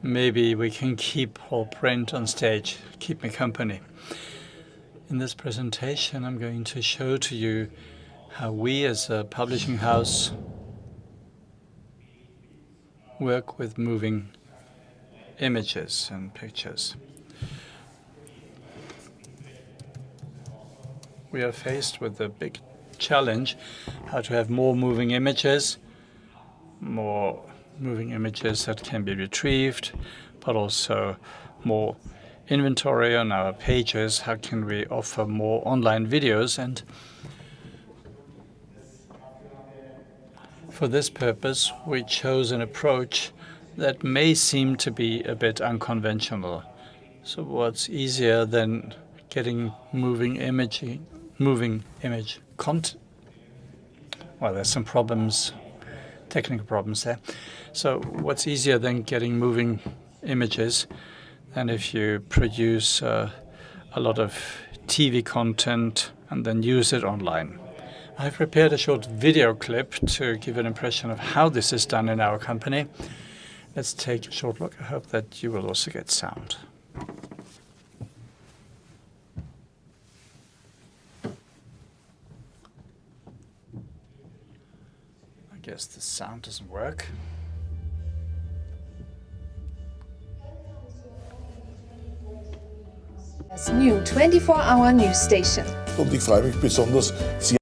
maybe we can keep all print on stage, keep me company. In this presentation, I'm going to show to you how we as a publishing house work with moving images and pictures. We are faced with a big challenge, how to have more moving images that can be retrieved, but also more inventory on our pages. How can we offer more online videos? And for this purpose, we chose an approach that may seem to be a bit unconventional. So what's easier than getting moving image content? Well, there's some problems, technical problems there. So what's easier than getting moving images than if you produce a lot of TV content and then use it online? I've prepared a short video clip to give an impression of how this is done in our company. Let's take a short look. I hope that you will also get sound. I guess the sound doesn't work. Das new 24-hour news station. Und ich freue mich besonders, Sie.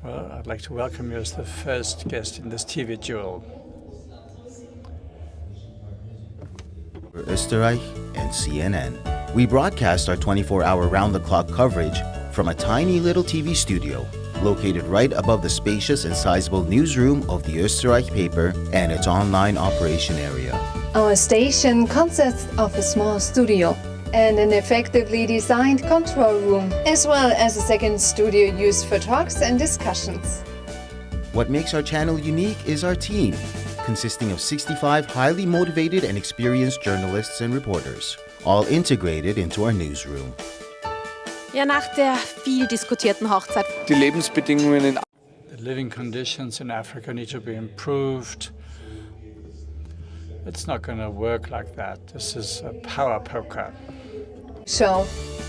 Well, I'd like to welcome you as the first guest in this TV duel. Österreich and CNN. We broadcast our 24-hour round-the-clock coverage from a tiny little TV studio located right above the spacious and sizable newsroom of the Österreich paper and its online operation area. Our station consists of a small studio and an effectively designed control room, as well as a second studio used for talks and discussions. What makes our channel unique is our team, consisting of 65 highly motivated and experienced journalists and reporters, all integrated into our newsroom. Ja, nach der viel diskutierten Hochzeit. Die Lebensbedingungen in The living conditions in Africa need to be improved. It's not going to work like that. This is a power poker. Show.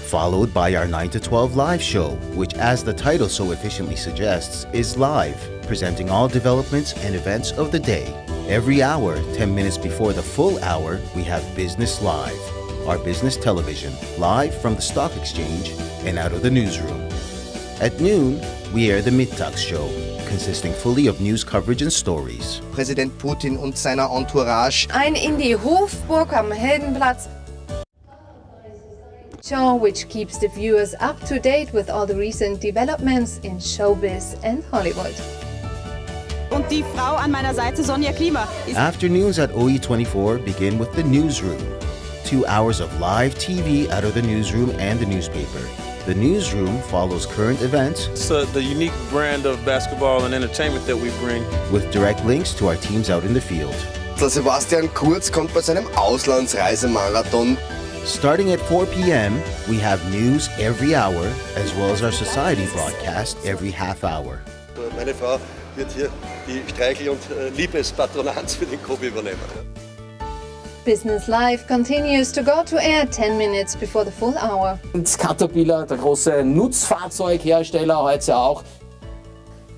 Followed by our 9 to 12 live show, which, as the title so efficiently suggests, is live, presenting all developments and events of the day. Every hour, 10 minutes before the full hour, we have Business Live, our business television, live from the stock exchange and out of the newsroom. At noon, we air the Mittagsshow, consisting fully of news coverage and stories. Präsident Putin und seiner Entourage. Ein in die Hofburg am Heldenplatz. Show which keeps the viewers up to date with all the recent developments in showbiz and Hollywood. Und die Frau an meiner Seite, Sonja Klima. Afternoons at OE24 begin with the newsroom. 2 hours of live TV out of the newsroom and the newspaper. The newsroom follows current events. It's the unique brand of basketball and entertainment that we bring. With direct links to our teams out in the field. Sebastian Kurz kommt bei seinem Auslandsreisemarathon. Starting at 4 p.m., we have news every hour, as well as our society broadcast every half hour. Meine Frau wird hier die Streichel- und Liebespatronanz für den Kobi übernehmen. Business Live continues to go to air 10 minutes before the full hour. und Caterpillar, der große Nutzfahrzeughersteller, heute auch.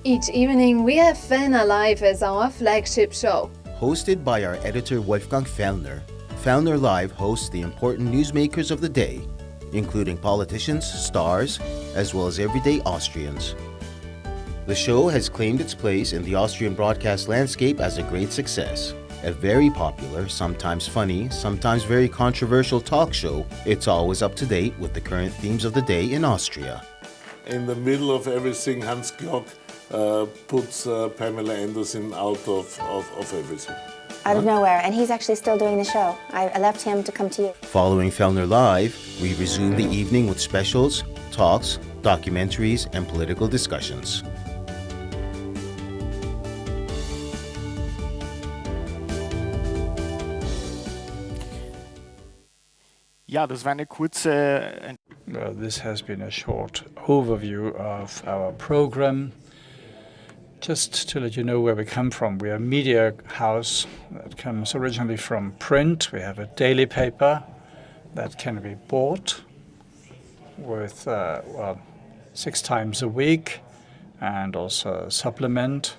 Each evening we have Fellner Live as our flagship show. Hosted by our editor Wolfgang Fellner, Fellner Live hosts the important newsmakers of the day, including politicians, stars, as well as everyday Austrians. The show has claimed its place in the Austrian broadcast landscape as a great success. A very popular, sometimes funny, sometimes very controversial talk show, it's always up to date with the current themes of the day in Austria. In the middle of everything, Hans Glock puts Pamela Anderson out of everything. Out of nowhere, and he's actually still doing the show. I left him to come to you. Following Fellner Live, we resume the evening with specials, talks, documentaries, and political discussions. Ja, das war eine kurze. Well, this has been a short overview of our program. Just to let you know where we come from, we are a media house that comes originally from print. We have a daily paper that can be bought with 6 times a week, and also a supplement.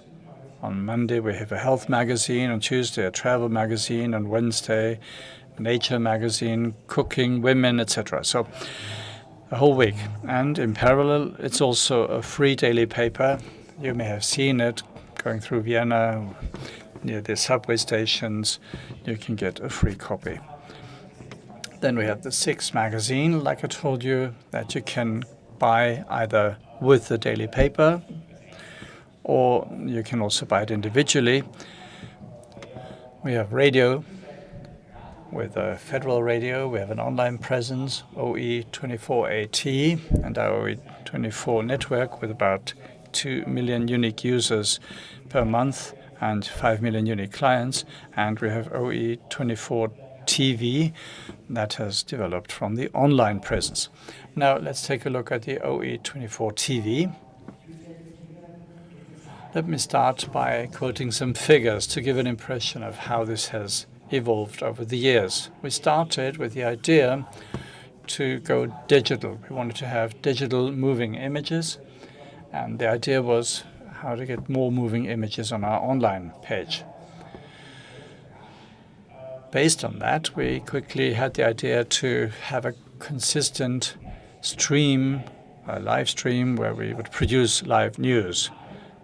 On Monday we have a health magazine, on Tuesday a travel magazine, on Wednesday a nature magazine, cooking, women, etc. So a whole week. And in parallel it's also a free daily paper. You may have seen it going through Vienna, near the subway stations. You can get a free copy. Then we have the 6 magazine, like I told you, that you can buy either with the daily paper, or you can also buy it individually. We have radio with a federal radio. We have an online presence, OE24AT, and our OE24 network with about 2 million unique users per month and 5 million unique clients. And we have OE24 TV that has developed from the online presence. Now let's take a look at the OE24 TV. Let me start by quoting some figures to give an impression of how this has evolved over the years. We started with the idea to go digital. We wanted to have digital moving images, and the idea was how to get more moving images on our online page. Based on that, we quickly had the idea to have a consistent stream, a live stream, where we would produce live news.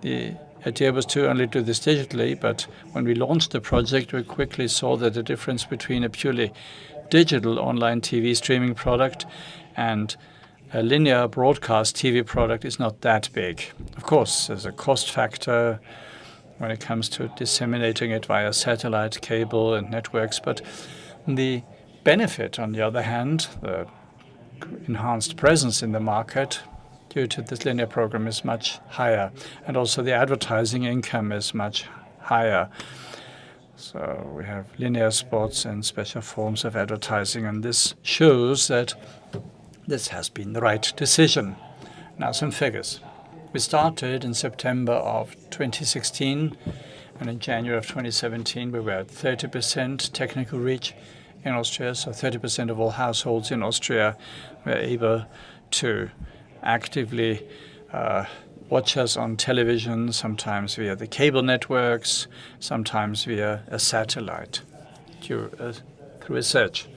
The idea was to only do this digitally, but when we launched the project, we quickly saw that the difference between a purely digital online TV streaming product and a linear broadcast TV product is not that big. Of course, there's a cost factor when it comes to disseminating it via satellite, cable, and networks, but the benefit, on the other hand, the enhanced presence in the market due to this linear program is much higher, and also the advertising income is much higher. So we have linear spots and special forms of advertising, and this shows that this has been the right decision. Now some figures. We started in September of 2016, and in January of 2017 we were at 30% technical reach in Austria, so 30% of all households in Austria were able to actively watch us on television, sometimes via the cable networks, sometimes via a satellite through a search.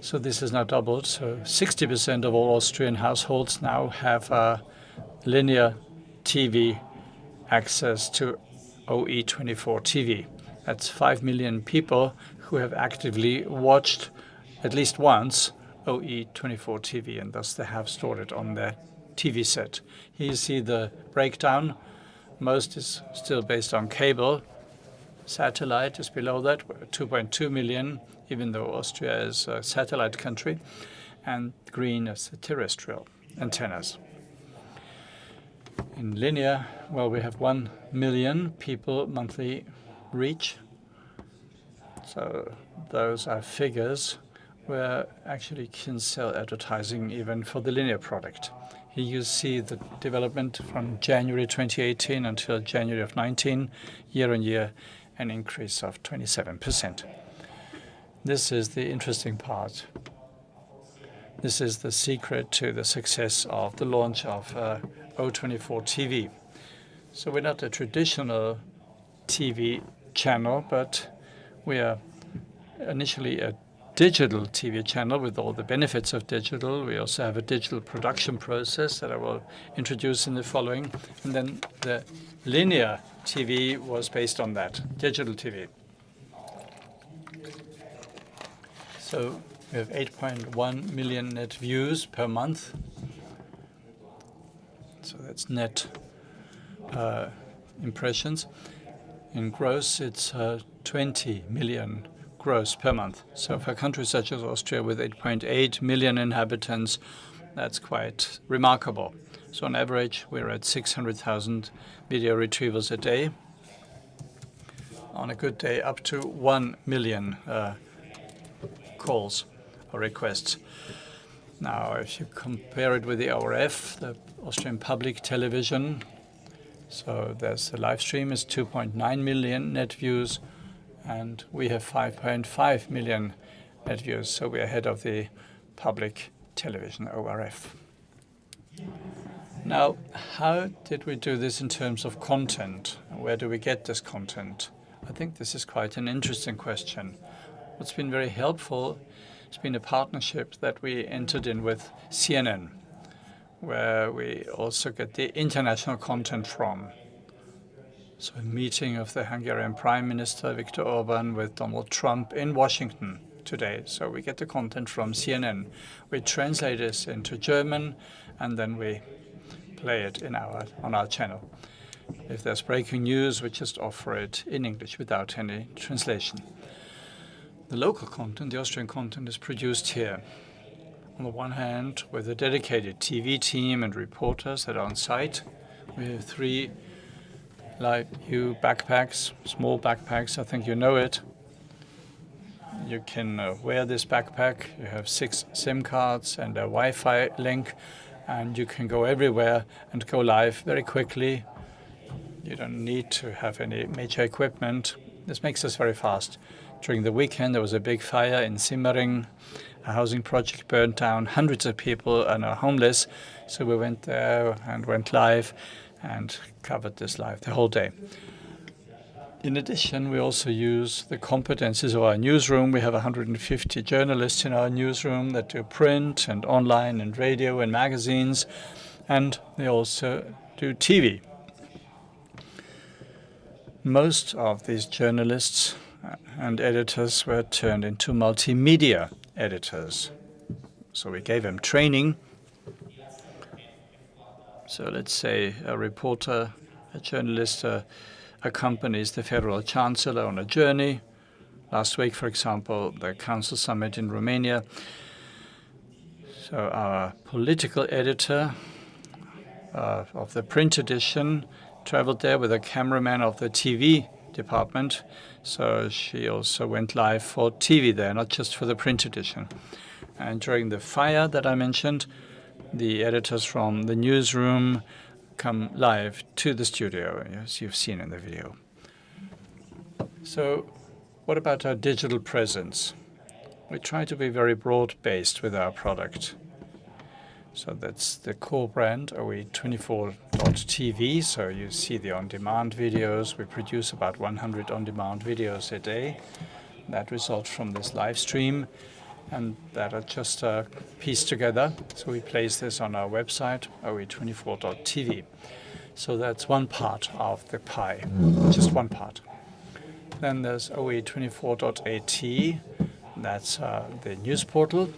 So this has now doubled. So 60% of all Austrian households now have linear TV access to OE24 TV. That's 5 million people who have actively watched at least once OE24 TV, and thus they have stored it on their TV set. Here you see the breakdown. Most is still based on cable. Satellite is below that, 2.2 million, even though Austria is a satellite country, and green is the terrestrial antennas. In linear, well, we have 1 million people monthly reach. So those are figures where actually can sell advertising even for the linear product. Here you see the development from January 2018 until January of 19, year on year, an increase of 27%. This is the interesting part. This is the secret to the success of the launch of O24 TV. So we're not a traditional TV channel, but we are initially a digital TV channel with all the benefits of digital. We also have a digital production process that I will introduce in the following. And then the linear TV was based on that, digital TV. So we have 8.1 million net views per month. So that's net impressions. In gross, it's 20 million gross per month. So for a country such as Austria with 8.8 million inhabitants, that's quite remarkable. So on average, we're at 600,000 video retrievals a day. On a good day, up to 1 million calls or requests. Now, if you compare it with the ORF, the Austrian Public Television, So there's the live stream is 2.9 million net views, and we have 5.5 million net views. So we're ahead of the public television, ORF. Now, how did we do this in terms of content? Where do we get this content? I think this is quite an interesting question. What's been very helpful has been a partnership that we entered in with CNN, where we also get the international content from. So a meeting of the Hungarian Prime Minister Viktor Orban with Donald Trump in Washington today. So we get the content from CNN. We translate this into German, and then we play it on our channel. If there's breaking news, we just offer it in English without any translation. The local content, the Austrian content, is produced here. On the one hand, with a dedicated TV team and reporters that are on site. We have 3 live view backpacks, small backpacks, I think you know it. You can wear this backpack. You have 6 SIM cards and a Wi-Fi link, and you can go everywhere and go live very quickly. You don't need to have any major equipment. This makes us very fast. During the weekend, there was a big fire in Simmering. A housing project burned down. Hundreds of people are now homeless. So we went there and went live and covered this live the whole day. In addition, we also use the competencies of our newsroom. We have 150 journalists in our newsroom that do print and online and radio and magazines, and they also do TV. Most of these journalists and editors were turned into multimedia editors. So we gave them training. So let's say a reporter, a journalist, accompanies the Federal Chancellor on a journey. Last week, for example, the Council Summit in Romania. So our political editor of the print edition traveled there with a cameraman of the TV department. So she also went live for TV there, not just for the print edition. And during the fire that I mentioned, the editors from the newsroom come live to the studio, as you've seen in the video. So what about our digital presence? We try to be very broad-based with our product. So that's the core brand, OE24.tv. So you see the on-demand videos. We produce about 100 on-demand videos a day that result from this live stream, and that are just pieced together. So we place this on our website, OE24.tv. So that's one part of the pie, just one part. Then there's OE24.at. That's the news portal.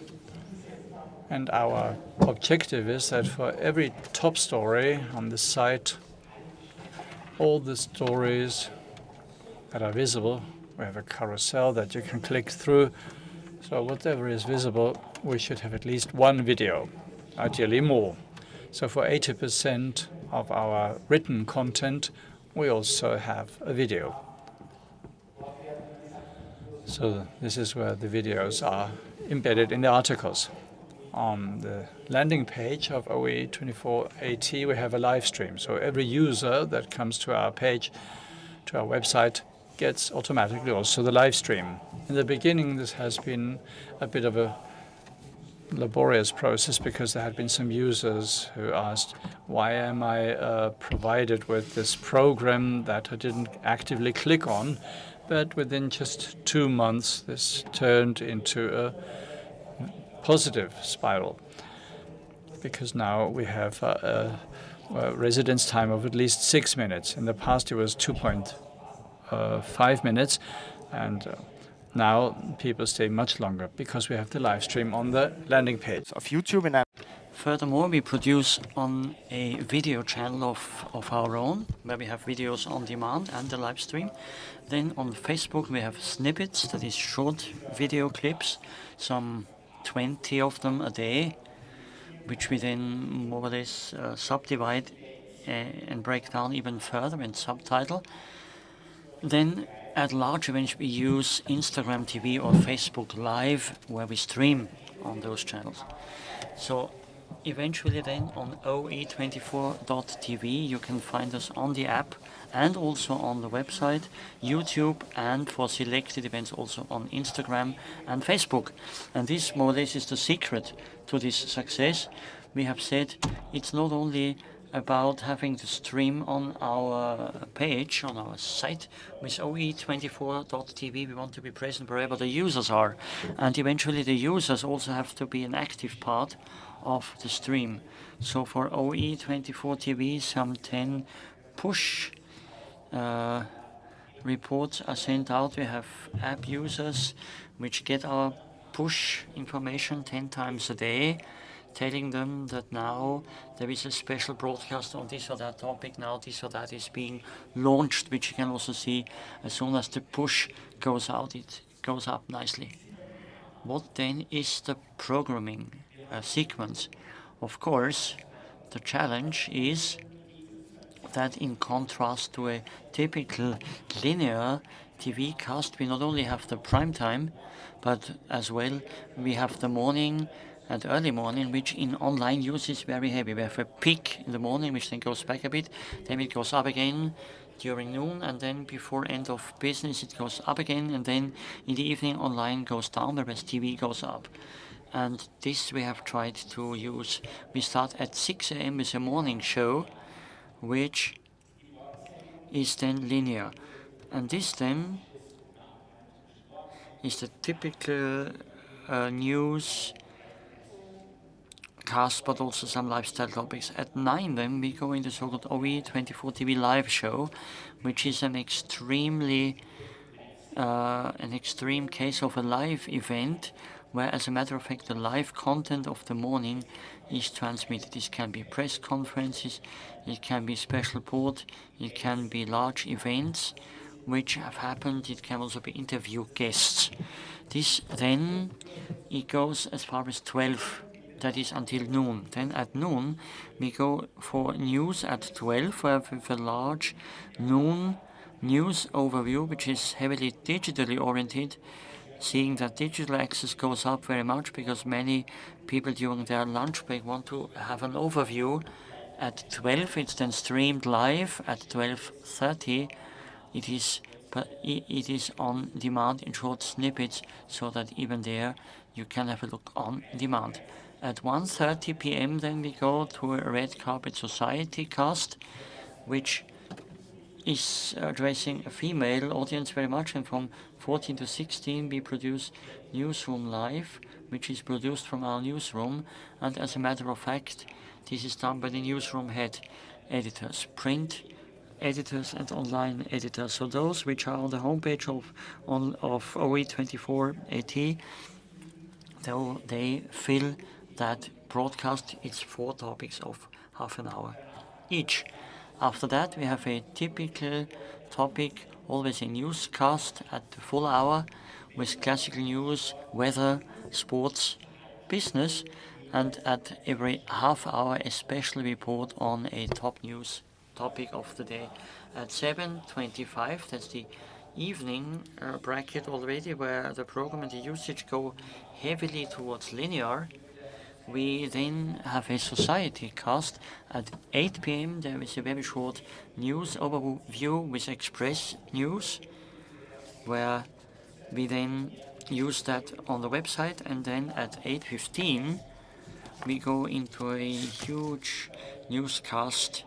And our objective is that for every top story on the site, all the stories that are visible, we have a carousel that you can click through. So whatever is visible, we should have at least one video, ideally more. So for 80% of our written content, we also have a video. So this is where the videos are embedded in the articles. On the landing page of OE24AT, we have a live stream. So every user that comes to our page, to our website, gets automatically also the live stream. In the beginning, this has been a bit of a laborious process because there had been some users who asked, why am I provided with this program that I didn't actively click on? But within just 2 months, this turned into a positive spiral, because now we have a residence time of at least 6 minutes. In the past, it was 2.5 minutes, and now people stay much longer because we have the live stream on the landing page. Of YouTube and furthermore, we produce on a video channel of our own, where we have videos on demand and the live stream. Then on Facebook, we have snippets, that is short video clips, some 20 of them a day, which we then more or less subdivide and break down even further and subtitle. Then at large events we use Instagram TV or Facebook Live, where we stream on those channels. So eventually then on oe24.tv you can find us on the app and also on the website, YouTube, and for selected events also on Instagram and Facebook. And this more or less is the secret to this success. We have said it's not only about having the stream on our page, on our site. With oe24.tv we want to be present wherever the users are, and eventually the users also have to be an active part of the stream. So for oe24tv some 10 push reports are sent out. We have app users which get our push information 10 times a day, telling them that now there is a special broadcast on this or that topic, now this or that is being launched, which you can also see as soon as the push goes out, it goes up nicely. What then is the programming sequence? Of course, the challenge is that in contrast to a typical linear TV cast, we not only have the prime time, but as well we have the morning and early morning, which in online use is very heavy. We have a peak in the morning, which then goes back a bit, then it goes up again during noon, and then before end of business it goes up again, and then in the evening online goes down, whereas TV goes up. And this we have tried to use. We start at 6 a.m. with a morning show, which is then linear. And this then is the typical news cast, but also some lifestyle topics. At 9 then we go into the so-called OE24 TV live show, which is an extreme case of a live event, where as a matter of fact the live content of the morning is transmitted. This can be press conferences, it can be special board, it can be large events which have happened, it can also be interview guests. This then, it goes as far as 12, that is until noon. Then at noon we go for news at 12, where we have a large noon news overview, which is heavily digitally oriented, seeing that digital access goes up very much because many people during their lunch break want to have an overview. At 12 it's then streamed live. At 12:30 it is on demand in short snippets, so that even there you can have a look on demand. At 1:30 p.m. then we go to a Red Carpet Society cast, which is addressing a female audience very much, and from 14 to 16 we produce Newsroom Live, which is produced from our newsroom, and as a matter of fact this is done by the newsroom head editors, print editors and online editors. So those which are on the homepage of OE24AT, they fill that broadcast. It's 4 topics of half an hour each. After that we have a typical topic, always a newscast at the full hour with classical news, weather, sports, business, and at every half hour a special report on a top news topic of the day. At 7:25, that's the evening bracket already, where the program and the usage go heavily towards linear. We then have a society cast. At 8 p.m. there is a very short news overview with Express News, where we then use that on the website, and then at 8:15 we go into a huge newscast,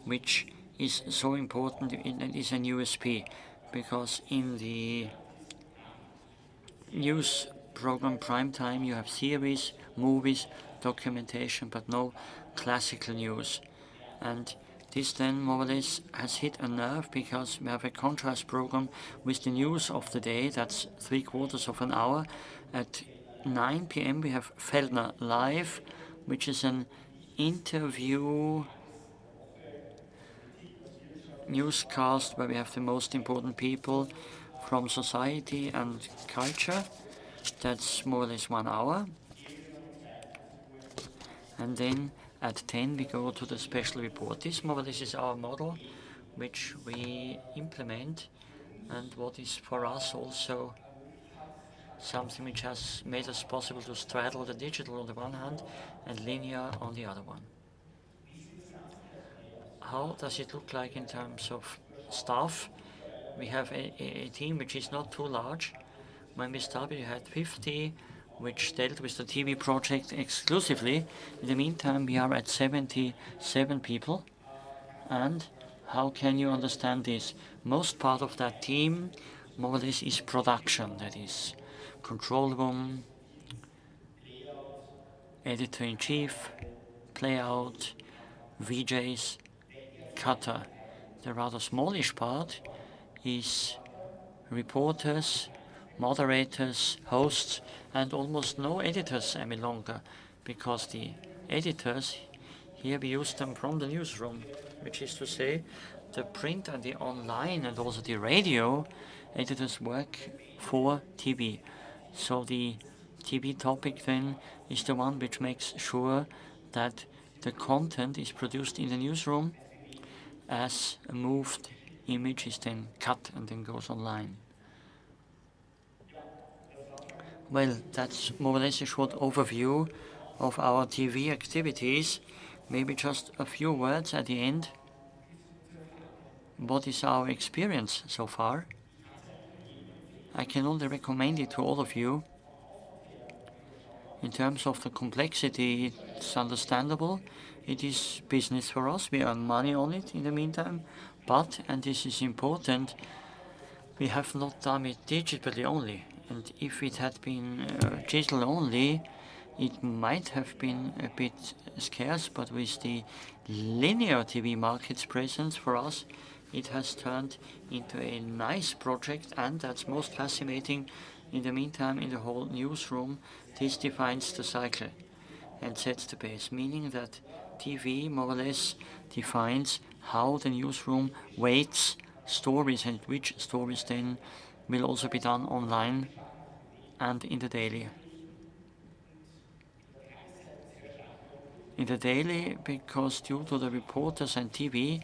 which is so important. It is an USP, because in the news program prime time you have series, movies, documentation, but no classical news. And this then more or less has hit a nerve, because we have a contrast program with the news of the day. That's 3/4 of an hour. At 9 p.m. we have Fellner Live, which is an interview newscast where we have the most important people from society and culture. That's more or less 1 hour. And then at 10 we go to the special report. This more or less is our model which we implement, and what is for us also something which has made us possible to straddle the digital on the one hand and linear on the other one. How does it look like in terms of staff? We have a team which is not too large. When we started, we had 50, which dealt with the TV project exclusively. In the meantime, we are at 77 people. And how can you understand this? Most part of that team, more or less, is production. That is control room, editor-in-chief, playout, VJs, cutter. The rather smallish part is reporters, moderators, hosts, and almost no editors any longer, because the editors, here we use them from the newsroom, which is to say the print and the online and also the radio editors work for TV. So the TV topic then is the one which makes sure that the content is produced in the newsroom as a moved image is then cut and then goes online. Well, that's more or less a short overview of our TV activities. Maybe just a few words at the end. What is our experience so far? I can only recommend it to all of you. In terms of the complexity, it's understandable. It is business for us. We earn money on it in the meantime. But, and this is important, we have not done it digitally only. And if it had been digital only, it might have been a bit scarce, but with the linear TV market's presence for us, it has turned into a nice project, and that's most fascinating. In the meantime, in the whole newsroom, this defines the cycle and sets the base, meaning that TV more or less defines how the newsroom weights stories and which stories then will also be done online and in the daily. In the daily, because due to the reporters and TV,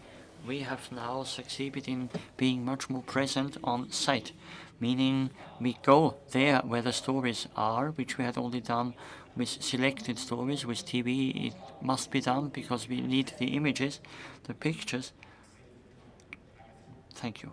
we have now succeeded in being much more present on site, meaning we go there where the stories are, which we had only done with selected stories. With TV it must be done because we need the images, the pictures. Thank you.